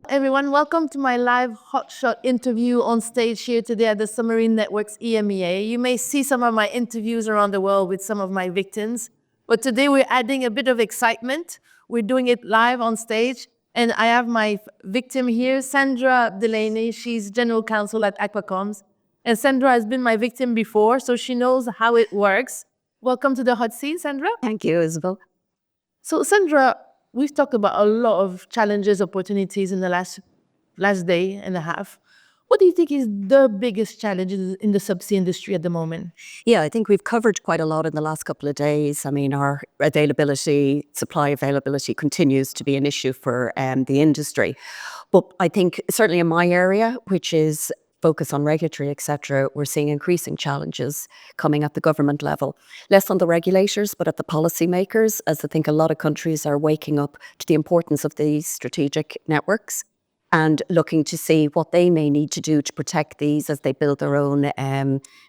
Everyone, welcome to my live HOTShot interview on stage here today at the Submarine Networks EMEA. You may see some of my interviews around the world with some of my victims, but today we're adding a bit of excitement. We're doing it live on stage, and I have my victim here, Sandra Delany. She's General Counsel at Aqua Comms, and Sandra has been my victim before, so she knows how it works. Welcome to the hot seat, Sandra. Thank you, Isabel. So, Sandra, we've talked about a lot of challenges, opportunities in the last day and a half. What do you think is the biggest challenge in the subsea industry at the moment? Yeah, I think we've covered quite a lot in the last couple of days. I mean, our supply availability continues to be an issue for the industry. But I think certainly in my area, which is focus on regulatory, etc., we're seeing increasing challenges coming at the government level. Less on the regulators, but at the policymakers, as I think a lot of countries are waking up to the importance of these strategic networks and looking to see what they may need to do to protect these as they build their own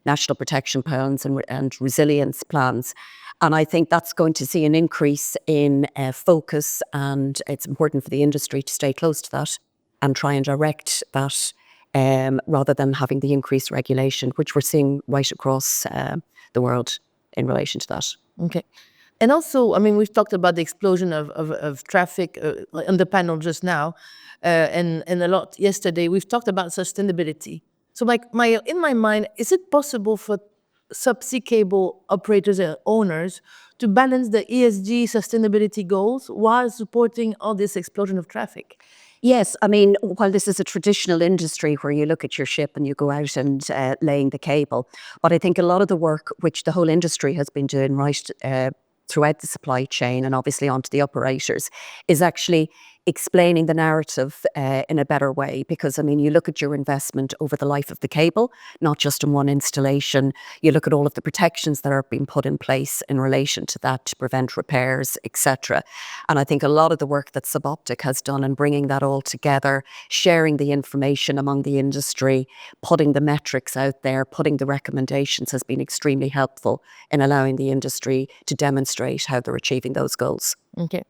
national protection plans and resilience plans. And I think that's going to see an increase in focus, and it's important for the industry to stay close to that and try and direct that rather than having the increased regulation, which we're seeing right across the world in relation to that. Okay. And also, I mean, we've talked about the explosion of traffic on the panel just now, and a lot yesterday. We've talked about sustainability. So, in my mind, is it possible for subsea cable operators and owners to balance the ESG sustainability goals while supporting all this explosion of traffic? Yes, I mean, while this is a traditional industry where you look at your ship and you go out and laying the cable, but I think a lot of the work which the whole industry has been doing throughout the supply chain and obviously onto the operators is actually explaining the narrative in a better way. Because, I mean, you look at your investment over the life of the cable, not just in one installation. You look at all of the protections that are being put in place in relation to that to prevent repairs, etc. And I think a lot of the work that Suboptic has done in bringing that all together, sharing the information among the industry, putting the metrics out there, putting the recommendations has been extremely helpful in allowing the industry to demonstrate how they're achieving those goals. Okay.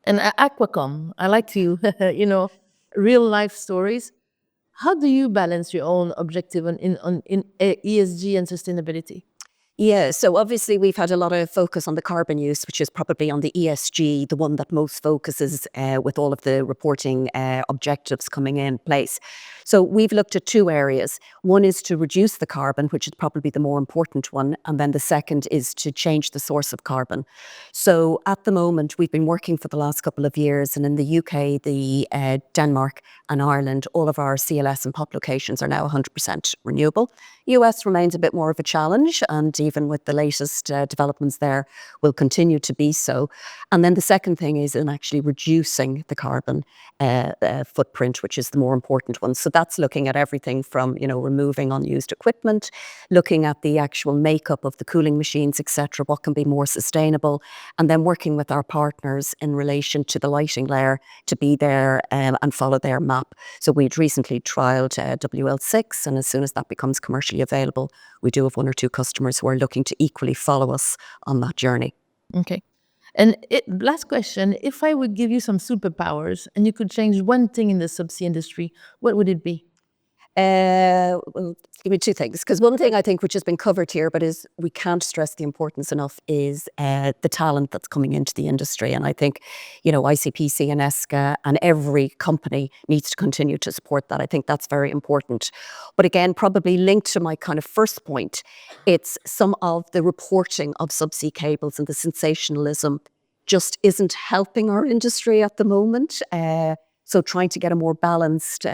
And Aquacom, I like to, real life stories. How do you balance your own objective in ESG and sustainability? Yeah, so obviously we've had a lot of focus on the carbon use, which is probably on the ESG, the one that most focuses with all of the reporting objectives coming in place. So we've looked at two areas. One is to reduce the carbon, which is probably the more important one. And then the second is to change the source of carbon. So at the moment, we've been working for the last couple of years, and in the UK, Denmark and Ireland, all of our CLS and POP locations are now 100% renewable. US remains a bit more of a challenge, and even with the latest developments there, will continue to be so. And then the second thing is in actually reducing the carbon footprint, which is the more important one. So that's looking at everything from, removing unused equipment, looking at the actual makeup of the cooling machines, etc., what can be more sustainable, and then working with our partners in relation to the lighting layer to be there and follow their map. So we'd recently trialled WL6, and as soon as that becomes commercially available, we do have one or two customers who are looking to equally follow us on that journey. Okay. And last question, if I would give you some superpowers and you could change one thing in the subsea industry, what would it be? Well, give me two things, because one thing I think which has been covered here, but is we can't stress the importance enough, is the talent that's coming into the industry. And I think, ICPC and ESCA and every company needs to continue to support that. I think that's very important. But again, probably linked to my kind of first point, it's some of the reporting of subsea cables and the sensationalism just isn't helping our industry at the moment. So trying to get a more balanced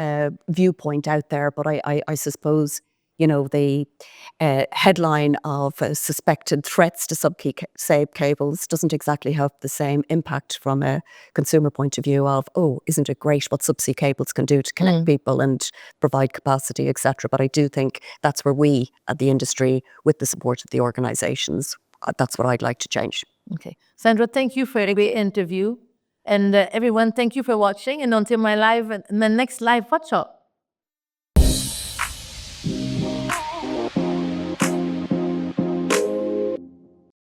viewpoint out there. But I suppose, the headline of suspected threats to subsea cables doesn't exactly have the same impact from a consumer point of view of, isn't it great what subsea cables can do to connect people and provide capacity, etc. But I do think that's where we at the industry, with the support of the organisations, that's what I'd like to change. Okay. Sandra, thank you for a great interview. And everyone, thank you for watching. And until my next live hot shot.